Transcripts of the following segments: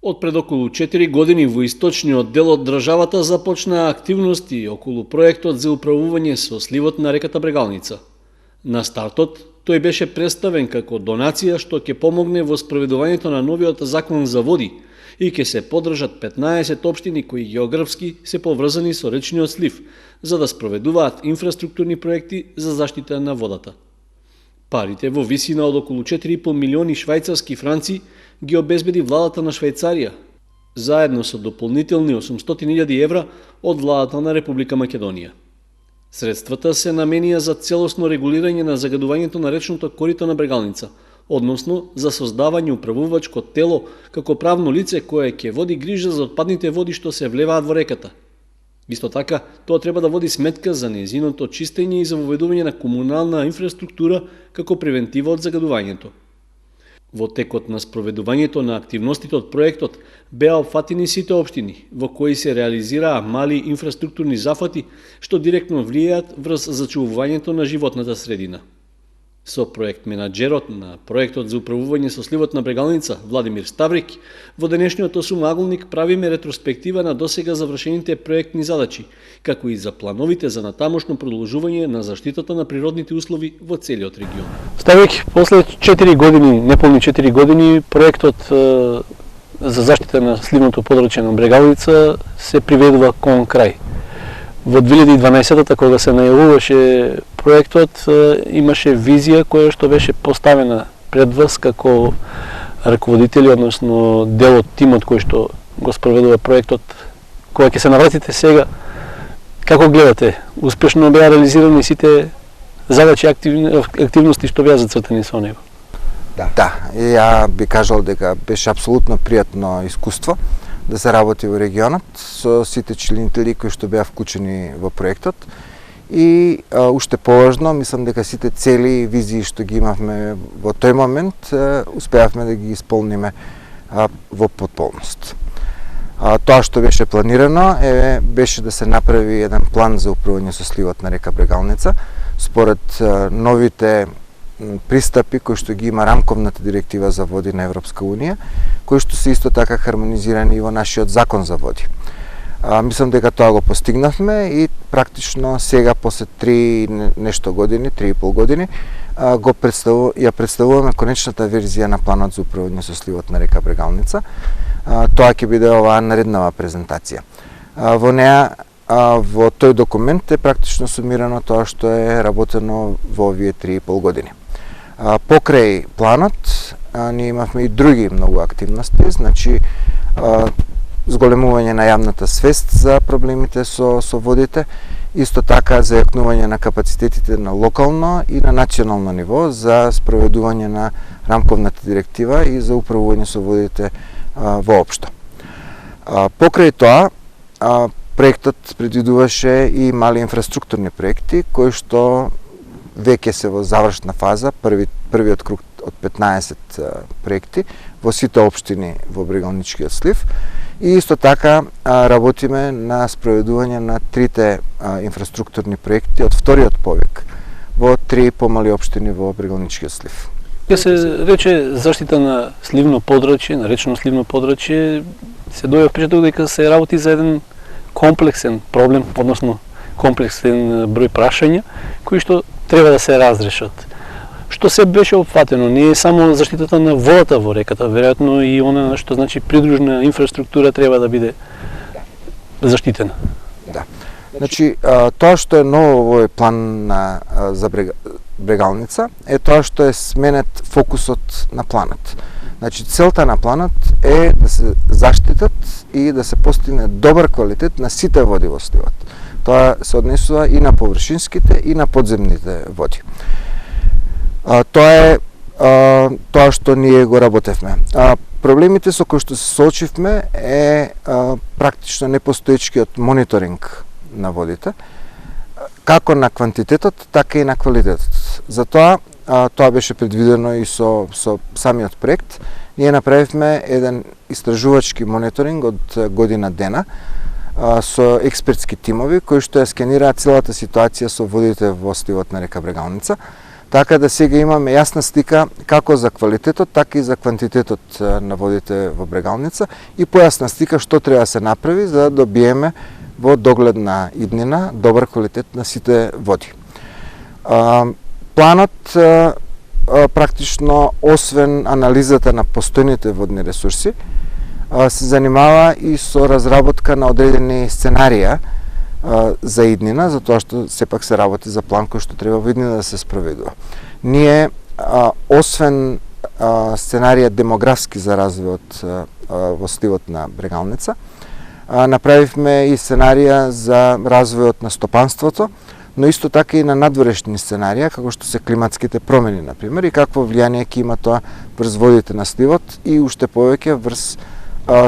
Од пред околу 4 години во источниот дел од државата започнаа активности околу проектот за управување со сливот на реката Брегалница. На стартот тој беше представен како донација што ќе помогне во спроведувањето на новиот закон за води и ќе се поддржат 15 општини кои географски се поврзани со речниот слив, за да спроведуваат инфраструктурни проекти за заштита на водата. Парите во висина од околу 4,5 милиони швајцарски франци ги обезбеди владата на Швајцарија, заедно со дополнителни 800.000 евра од владата на Република Македонија. Средствата се наменија за целосно регулирање на загадувањето на речното корито на Брегалница, односно за создавање управувачко тело како правно лице кое ќе води грижа за отпадните води што се влеваат во реката. Исто така, тоа треба да води сметка за нејзиното чистење и за воведување на комунална инфраструктура како превентива од загадувањето. Во текот на спроведувањето на активностите од проектот беа опфатени сите општини, во кои се реализираа мали инфраструктурни зафати што директно влијаат врз зачувувањето на животната средина. Со проект менаџерот на проектот за управување со сливот на Брегалница, Владимир Ставрик, во денешниот осумаголник правиме ретроспектива на досега завршените проектни задачи, како и за плановите за натамошно продолжување на заштитата на природните услови во целиот регион. Ставрик, после 4 години, неполни 4 години, проектот за заштита на сливното подрачје на Брегалница се приведува кон крај. Во 2012-та, кога се најавуваше проектот, имаше визија која што беше поставена пред вас како раководители, односно дел од тимот кој што го спроведува проектот. Кога ќе се навратите сега, како гледате? Успешно беа реализирани сите задачи активности што беа зацртани со него? Да, ја би кажал дека беше апсолутно пријатно искуство да се работи во регионот со сите членители кои што беа вклучени во проектот и уште поважно, мислам дека сите цели и визии што ги имавме во тој момент успеавме да ги исполниме во потполност. Тоа што беше планирано беше да се направи еден план за управување со сливот на река Брегалница според новите пристапи кои што ги има рамковната директива за води на Европска унија, кои што се исто така хармонизирани и во нашиот закон за води. Мислам дека тоа го постигнавме и практично сега после 3,5 години ја представуваме конечната верзија на планот за управување со сливот на река Брегалница. Тоа ќе биде оваа нареднава презентација. Во неа во тој документ е практично сумирано тоа што е работено во овие 3,5 години. Покрај планот, ние имавме и други многу активности, значи зголемување на јавната свест за проблемите со водите, исто така зајакнување на капацитетите на локално и на национално ниво за спроведување на рамковната директива и за управување со водите воопшто. Покрај тоа, проектот предвидуваше и мали инфраструктурни проекти кои што веќе се во завршна фаза, првиот круг од 15 проекти во сите општини во Брегалничкиот слив и исто така работиме на спроведување на трите инфраструктурни проекти од вториот повик во 3 помали општини во Брегалничкиот слив. Ке се рече заштита на сливно подрачје, на речно сливно подрачје, се дојде впечаток дека се работи за еден комплексен проблем, односно комплексен број прашања кои што треба да се разрешат. Што се беше опфатено, не е само заштитата на водата во реката, веројатно и она што значи придружна инфраструктура треба да биде заштитена. Да. Значи, тоа што е ново во овој план за Брегалница е тоа што е сменет фокусот на планот. Значи, целта на планот е да се заштитат и да се постигне добар квалитет на сите води во сливот. Тоа се однесува и на површинските и на подземните води. Тоа е тоа што ние го работевме. Проблемите со кои што се соочивме е практично непостоечкиот мониторинг на водите, како на квантитетот, така и на квалитетот. Затоа тоа беше предвидено и со самиот проект. Ние направивме еден истражувачки мониторинг од година дена со експертски тимови кои што ја скенираат целата ситуација со водите во сливот на река Брегалница, Така да сега имаме јасна слика како за квалитетот, така и за квантитетот на водите во Брегалница и појасна слика што треба да се направи за да добиеме во догледна иднина добар квалитет на сите води. Планот практично, освен анализата на постојните водни ресурси, се занимава и со разработка на одредени сценарија за иднина, затоа што сепак се работи за план кој што треба во иднина да се спроведува. Ние, освен сценарија демографски за развојот во сливот на Брегалница, направивме и сценарија за развојот на стопанството, но исто така и на надворешни сценарија, како што се климатските промени, например, и какво влијание ќе има тоа врз водите на сливот и уште повеќе врз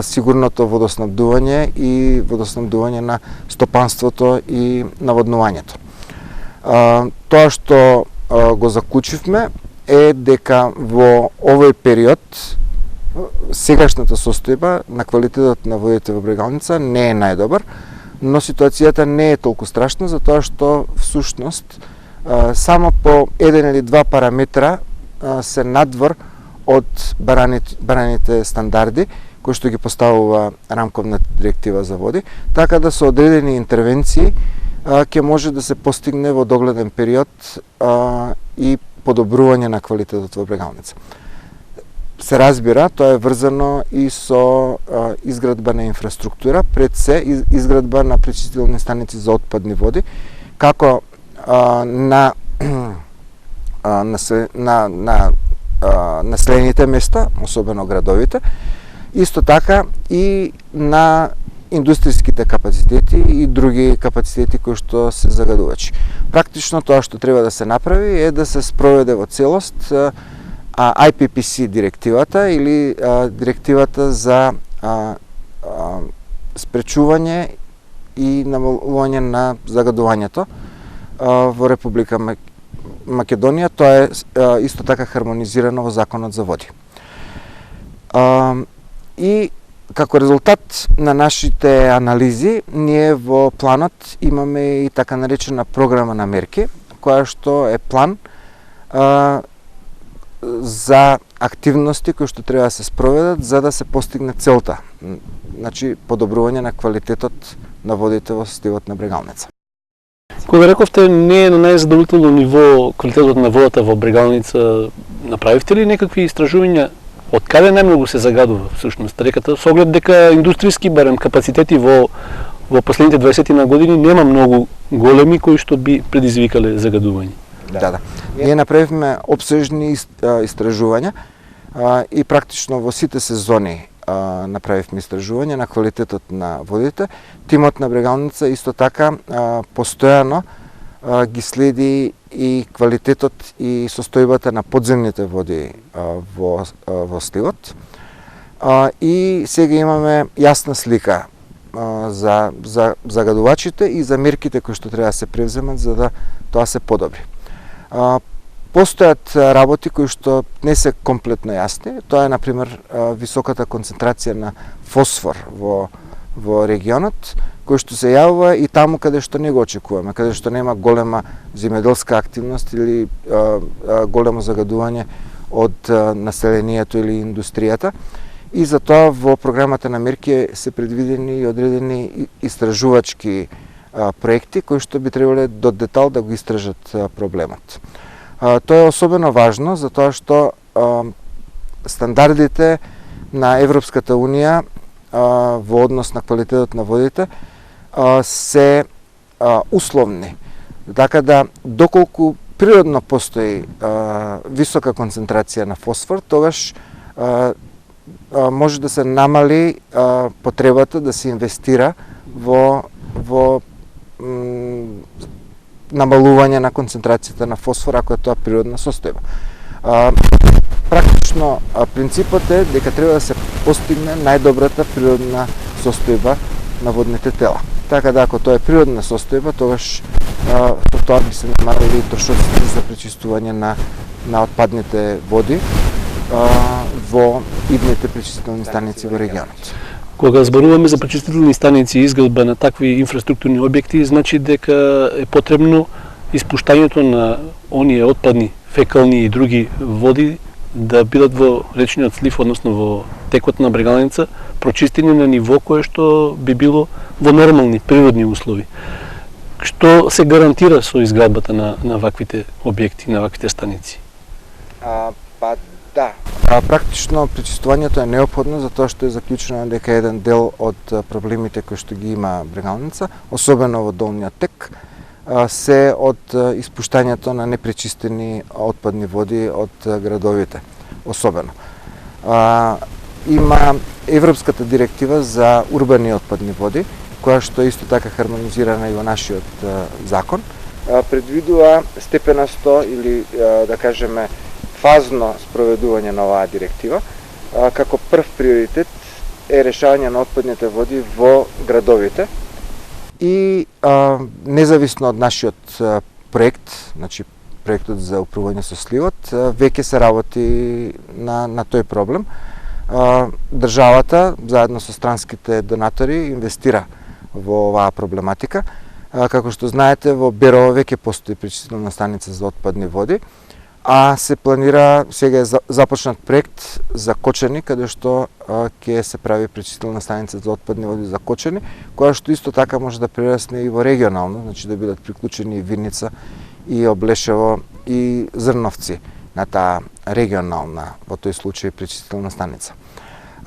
сигурното водоснабдување и водоснабдување на стопанството и наводнувањето. Тоа што го заклучивме е дека во овој период сегашната состојба на квалитетот на водите во Брегалница не е најдобар, но ситуацијата не е толку страшна затоа што всушност само по еден или два параметра се надвор од бараните стандарди кои што ги поставува рамковна директива за води, така да со одредени интервенции ќе може да се постигне во догледен период и подобрување на квалитетот во Брегалница. Се разбира, тоа е врзано и со изградба на инфраструктура, пред се изградба на пречистителни станици за отпадни води, како на населените места, особено градовите, исто така и на индустријските капацитети и други капацитети кои што се загадувачи. Практично тоа што треба да се направи е да се спроведе во целост IPPC директивата или директивата за спречување и намалување на загадувањето во Република Македонија. Тоа е исто така хармонизирано во Законот за води. И како резултат на нашите анализи, ние во планот имаме и така наречена програма на мерки, која што е план за активности кои што треба да се спроведат за да се постигне целта, значи подобрување на квалитетот на водите во сливот на Брегалница. Кога рековте не е на најзадоволително ниво квалитетот на водата во Брегалница, направивте ли некакви истражувања од каде најмногу се загадува всушност реката, со оглед дека индустријски барем капацитети во последните 20 на години нема многу големи кои што би предизвикале загадување? Да. Ние направивме опсежни истражувања и практично во сите сезони направивме истражување на квалитетот на водите. Тимот на Брегалница исто така постојано ги следи и квалитетот и состојбата на подземните води во сливот. И сега имаме јасна слика за загадувачите и за мерките кои што треба да се превземат за да тоа се подобри. Постојат работи кои што не се комплетно јасни. Тоа е, например, високата концентрација на фосфор во регионот, кој што се јавува и таму каде што не го очекуваме, каде што нема голема земјоделска активност или големо загадување од населението или индустријата. И затоа во програмата на мерки се предвидени и одредени истражувачки проекти кои што би требале до детал да го истражат проблемот. Тоа е особено важно затоа што стандардите на Европската Унија во однос на квалитетот на водите се условни. Така да доколку природно постои висока концентрација на фосфор, тогаш може да се намали потребата да се инвестира во намалување на концентрацијата на фосфор ако е тоа природна состојба. Практично принципот е дека треба да се постигне најдобрата природна состојба на водните тела. Така да ако тоа е природна состојба, тогаш со тоа би се намалили трошоците за пречистување на отпадните води во идните пречистителни станици во регионот. Кога зборуваме за пречистителни станици и изградба на такви инфраструктурни објекти, значи дека е потребно испуштањето на оние отпадни фекални и други води да бидат во речниот слив, односно во текот на Брегалница, прочистени на ниво кое што би било во нормални природни услови. Што се гарантира со изградбата на ваквите објекти, на ваквите станици? Па да. Практично пречистувањето е неопходно затоа што е заклучено дека еден дел од проблемите кои што ги има Брегалница, особено во долниот тек, се од испуштањето на непречистени отпадни води од градовите, особено. Има Европската директива за урбани отпадни води, која што исто така хармонизирана и во нашиот закон, предвидува степеносто или да кажеме фазно спроведување на оваа директива, како прв приоритет е решавање на отпадните води во градовите и независно од нашиот проект, значи проектот за управување со сливот, веќе се работи на тој проблем. Државата, заедно со странските донатори, инвестира во оваа проблематика. Како што знаете, во Берово веќе постои пречистителна станица за отпадни води, а се планира, сега е започнат проект за Кочани, каде што ќе се прави пречистителна станица за отпадни води за Кочани, која што исто така може да прерасне и во регионално, значи да бидат приклучени и Виница, и Облешево, и Зрновци на таа регионална, во тој случај, пречистителна станица.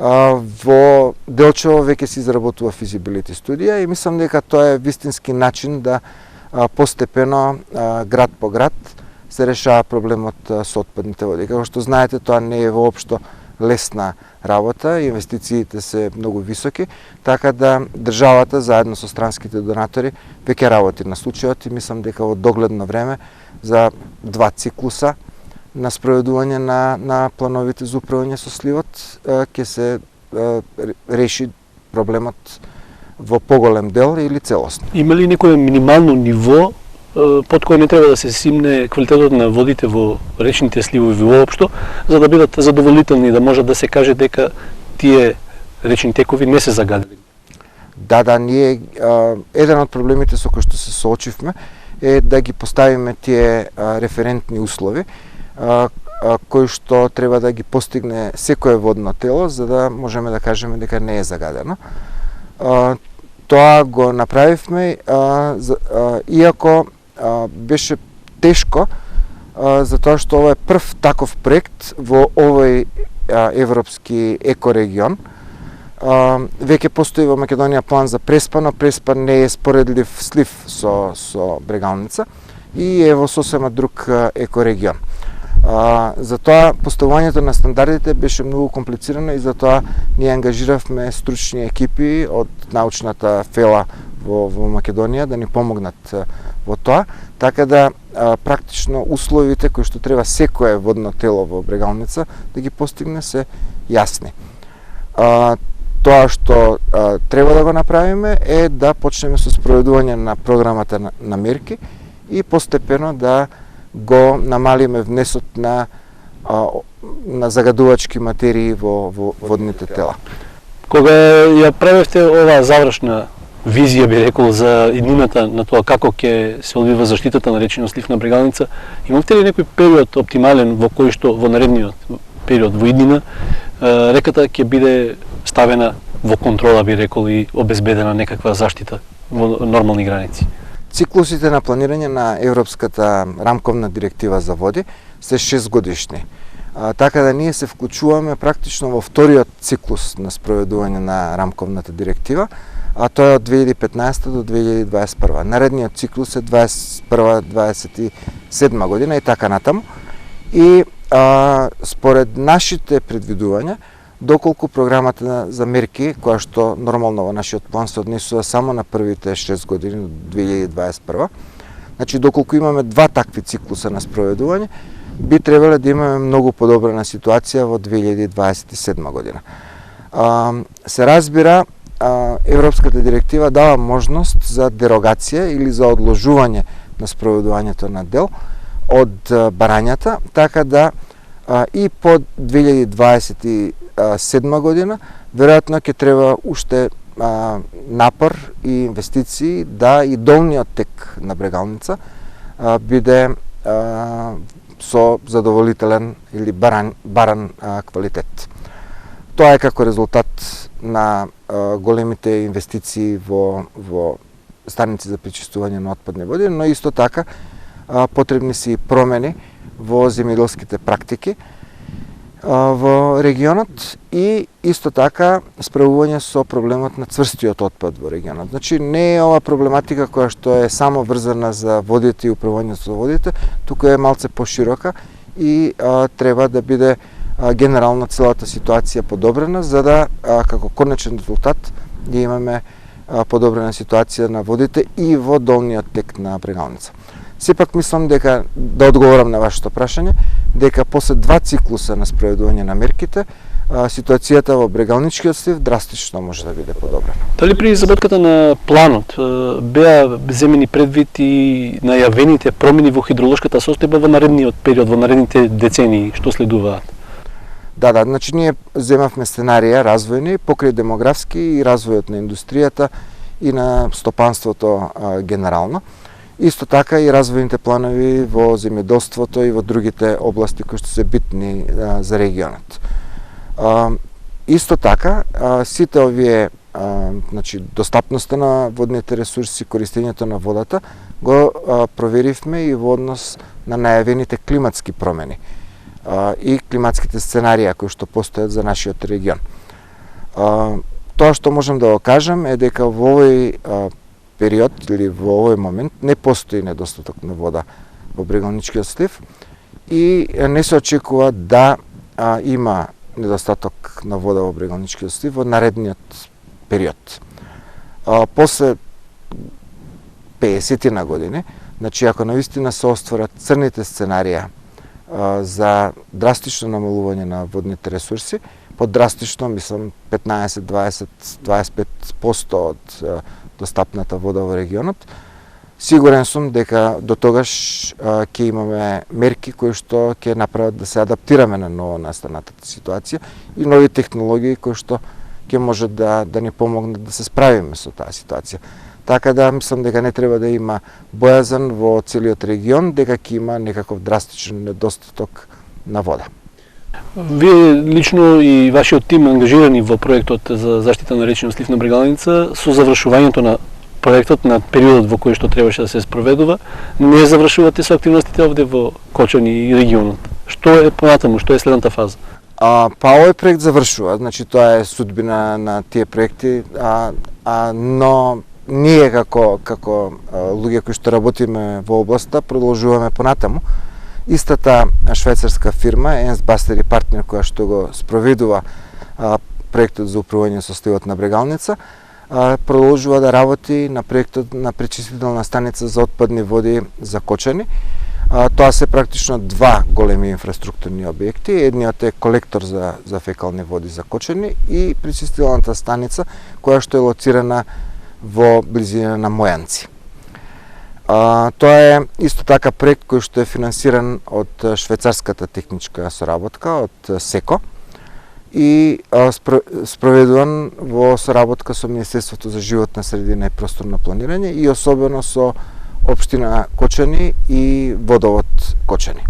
Во Делчево веќе се изработува физибилити студија и мислам дека тоа е вистински начин да постепено, град по град, се решава проблемот со отпадните води. Како што знаете, тоа не е воопшто лесна работа, инвестициите се многу високи, така да државата заедно со странските донатори веќе работи на случајот и мислам дека во догледно време за 2 циклуса на спроведување на плановите за управување со сливот ќе се реши проблемот во поголем дел или целосно. Има ли некое минимално ниво под кој не треба да се симне квалитетот на водите во речните сливови воопшто, за да бидат задоволителни и да може да се каже дека тие речни текови не се загадени? Да, ние еден од проблемите со кои што се соочивме е да ги поставиме тие референтни услови кои што треба да ги постигне секое водно тело за да можеме да кажеме дека не е загадено. Тоа го направивме иако беше тешко затоа што ова е прв таков проект во овој европски екорегион. Веќе постои во Македонија план за Преспа, но Преспа не е споредлив слив со Брегалница и е во сосема друг екорегион. Затоа поставувањето на стандардите беше многу комплицирано и затоа ние ангажиравме стручни екипи од научната фела во Македонија да ни помогнат во тоа, така да практично условите кои што треба секое водно тело во Брегалница да ги постигне се јасни. Тоа што треба да го направиме е да почнеме со спроведување на програмата на мерки и постепено да го намалиме внесот на загадувачки материи во водните тела. Кога ја правевте оваа завршна визија, би рекол, за иднината на тоа како ќе се одвива заштитата на речниот слив на Брегалница, имавте ли некој период оптимален во кој што во наредниот период во иднина реката ќе биде ставена во контрола, би рекол, и обезбедена некаква заштита во нормални граници? Циклусите на планирање на Европската рамковна директива за води се 6 годишни. Така да ние се вклучуваме практично во вториот циклус на спроведување на рамковната директива, а тоа е од 2015 до 2021. Наредниот циклус е 2021-2027 година и така натаму. И според нашите предвидувања, доколку програмата за мерки, која што нормално во нашиот план се однесува само на првите 6 години до 2021, значи доколку имаме 2 такви циклуса на спроведување, би требало да имаме многу подобрена ситуација во 2027 година. Се разбира, Европската директива дава можност за дерогација или за одложување на спроведувањето на дел од барањата, така да и по 2027 година веројатно ќе треба уште напор и инвестиции да и долниот тек на Брегалница биде со задоволителен или баран квалитет. Тоа е како резултат на големите инвестиции во станици за пречистување на отпадни води, но исто така потребни се и промени во земјоделските практики во регионот и исто така справување со проблемот на цврстиот отпад во регионот. Значи не е ова проблематика која што е само врзана за водите и управување со водите, туку е малце поширока и треба да биде генерално целата ситуација подобрена, за да како конечен резултат да имаме подобрена ситуација на водите и во долниот тек на Брегалница. Сепак мислам дека, да одговорам на вашето прашање, дека после 2 циклуса на спроведување на мерките, ситуацијата во Брегалничкиот слив драстично може да биде подобрена. Дали при изработката на планот беа земени предвид и најавените промени во хидролошката состојба во наредниот период, во наредните децении што следуваат? Да, значи ние земавме сценарија развојни покрај демографски и развојот на индустријата и на стопанството генерално. Исто така и развојните планови во земјоделството и во другите области кои што се битни за регионот. Исто така, сите овие, значи, достапноста на водните ресурси, користењето на водата, го проверивме и во однос на најавените климатски промени и климатските сценарија кои што постојат за нашиот регион. Тоа што можам да го кажам е дека во овој период или во овој момент не постои недостаток на вода во Брегалничкиот слив и не се очекува да има недостаток на вода во Брегалничкиот слив во наредниот период. После 50 години, значи ако навистина се остварат црните сценарија за драстично намалување на водните ресурси, под драстично мислам 15, 20, 25% од достапната вода во регионот, сигурен сум дека до тогаш ќе имаме мерки кои што ќе направат да се адаптираме на ново настанатата ситуација и нови технологии кои што ќе можат да ни помогнат да се справиме со таа ситуација. Така да мислам дека не треба да има бојазан во целиот регион дека ќе има некаков драстичен недостаток на вода. Вие лично и вашиот тим ангажирани во проектот за заштита на речниот слив на Брегалница, со завршувањето на проектот на периодот во кој што требаше да се спроведува, не завршувате со активностите овде во Кочани и регионот. Што е понатаму, што е следната фаза? Овој проект завршува, значи тоа е судбина на тие проекти, но ние како луѓе кои што работиме во областа продолжуваме понатаму. Истата швајцарска фирма Ernst Basler и партнер која што го спроведува проектот за управување со сливот на Брегалница, продолжува да работи на проектот на пречистителна станица за отпадни води за Кочани. Тоа се практично 2 големи инфраструктурни објекти. Едниот е колектор за фекални води за Кочани и пречистителната станица која што е лоцирана во близина на Мојанци. Тоа е исто така проект кој што е финансиран од швајцарската техничка соработка, од СЕКО, и спроведуван во соработка со Министерството за животна средина и просторно планирање и особено со Општина Кочани и Водовод Кочани.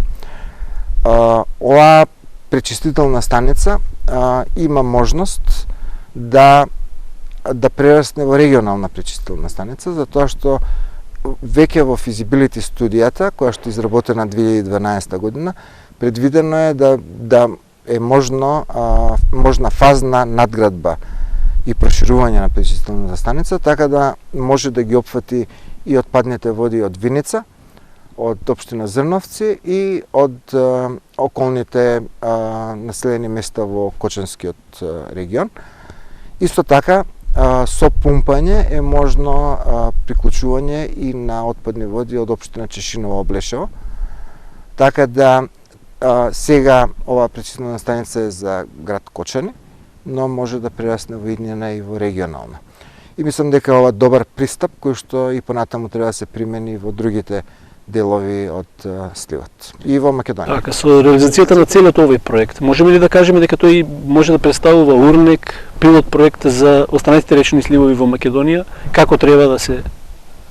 Оваа пречистителна станица има можност да прерасне во регионална пречистителна станица, затоа што веќе во физибилити студијата, која што е изработена 2012 година, предвидено е да е можна фазна надградба и проширување на пречистителната станица, така да може да ги опфати и отпадните води од Виница, од општина Зрновци и од околните населени места во Кочанскиот регион. Исто така, со пумпање е можно приклучување и на отпадни води од општина Чешиново Облешево. Така да сега оваа пречистителна станица е за град Кочани, но може да прерасне во иднина и во регионална. И мислам дека ова добар пристап кој што и понатаму треба да се примени во другите делови од сливот и во Македонија. Така, со реализацијата на целиот овој проект, можеме ли да кажеме дека тој може да представува урнек, пилот проект за останатите речни сливови во Македонија, како треба да се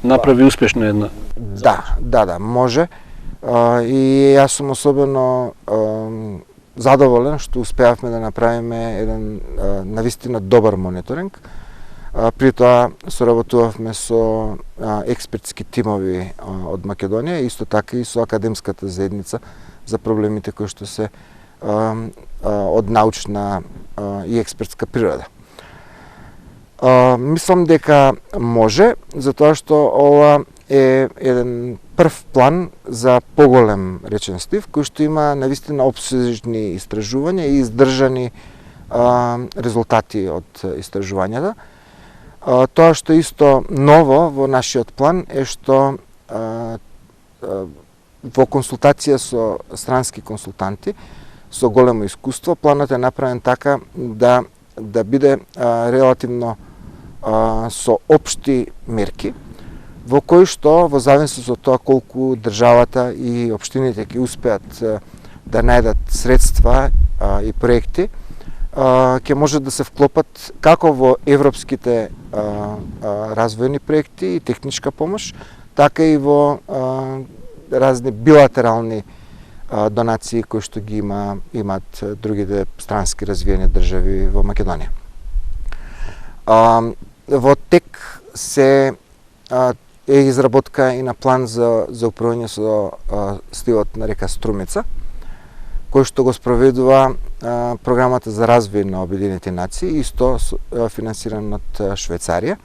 направи успешно една? Да, може. И јас сум особено задоволен што успеавме да направиме еден навистина добар мониторинг. При тоа соработувавме со експертски тимови од Македонија, исто така и со академската заедница за проблемите кои што се од научна и експертска природа. Мислам дека може, затоа што ова е еден прв план за поголем речен слив, кој што има навистина опсежни истражувања и издржани резултати од истражувањата. Тоа што исто ново во нашиот план е што во консултација со странски консултанти со големо искуство, планот е направен така да биде релативно со општи мерки, во кои што, во зависност од тоа колку државата и општините ќе успеат да најдат средства и проекти, ќе можат да се вклопат како во европските развојни проекти и техничка помош, така и во разни билатерални донации кои што ги имаат другите странски развиени држави во Македонија. Во тек се е изработка и на план за управување со сливот на река Струмица, кој што го спроведува програмата за развој на Обединетите нации, исто финансиран од Швајцарија.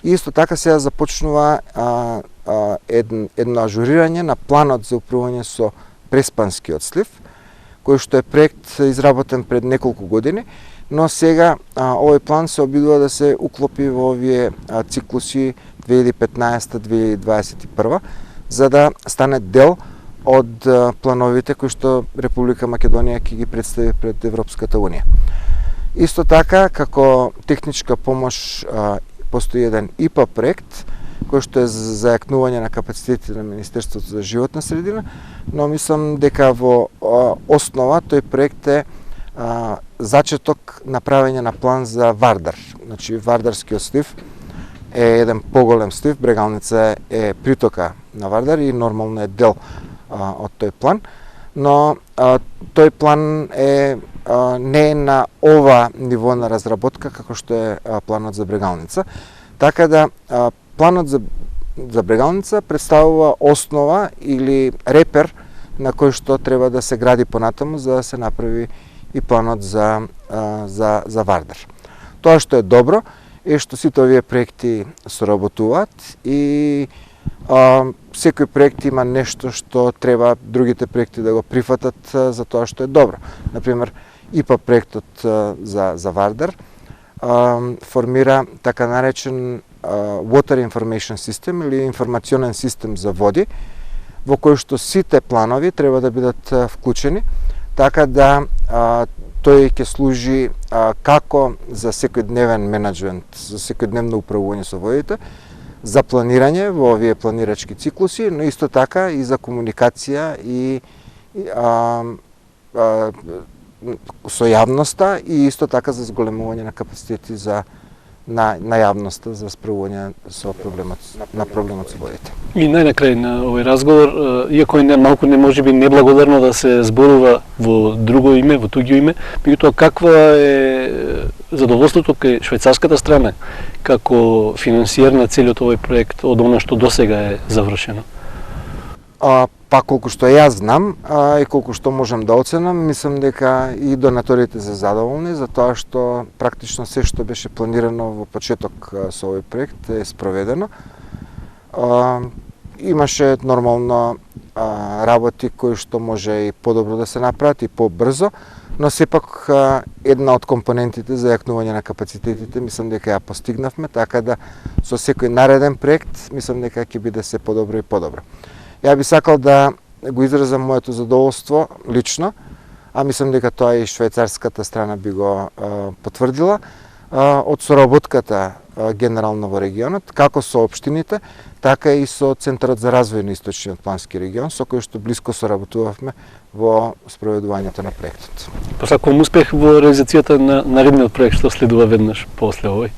И исто така сега започнува едно ажурирање на планот за управување со преспанскиот слив, кој што е проект изработен пред неколку години, но сега овој план се обидува да се уклопи во овие циклуси 2015-2021, за да стане дел од плановите кои што Република Македонија ќе ги представи пред Европската Унија. Исто така, како техничка помош, постои еден ИПА проект, кој што е за јакнување на капацитетите на Министерството за животна средина, но мислам дека во основа тој проект е зачеток на правење на план за Вардар. Значи, Вардарскиот слив е еден поголем слив, Брегалница е притока на Вардар и нормално е дел од тој план, но тој план не е на ова ниво на разработка како што е планот за Брегалница. Така да планот за Брегалница представува основа или репер на кој што треба да се гради понатаму за да се направи и планот за Вардар. Тоа што е добро е што сите овие проекти соработуваат и секој проект има нешто што треба другите проекти да го прифатат за тоа што е добро. Например, ИПА проектот за Вардар формира така наречен Water Information System или информационен систем за води, во кој што сите планови треба да бидат вклучени, така да тој ќе служи како за секојдневен менеджмент, за секојдневно управување со водите, за планирање во овие планирачки циклуси, но исто така и за комуникација и со јавноста и исто така за зголемување на капацитети на јавноста за справување со проблемот со водите. И најнакрај на овој разговор, иако е малку можеби неблагодарно да се зборува во друго име, во туѓо име, меѓутоа каква е задоволството кај швајцарската страна како финансиер на целиот овој проект од она што досега е завршено? Па колку што јас знам и колку што можам да оценам, мислам дека и донаторите се задоволни за тоа што практично се што беше планирано во почеток со овој проект е спроведено. Имаше нормално работи кои што може и подобро да се направат и побрзо, но сепак една од компонентите за јакнување на капацитетите мислам дека ја постигнавме, така да со секој нареден проект мислам дека ќе биде се подобро и подобро. Ја би сакал да го изразам моето задоволство лично, а мислам дека тоа и швајцарската страна би го потврдила, од соработката генерално во регионот, како со општините, така и со Центарот за развој на Источниот плански регион, со кој што блиско соработувавме во спроведувањето на проектот. Посакувам успех во реализацијата на наредниот проект што следува веднаш после овој.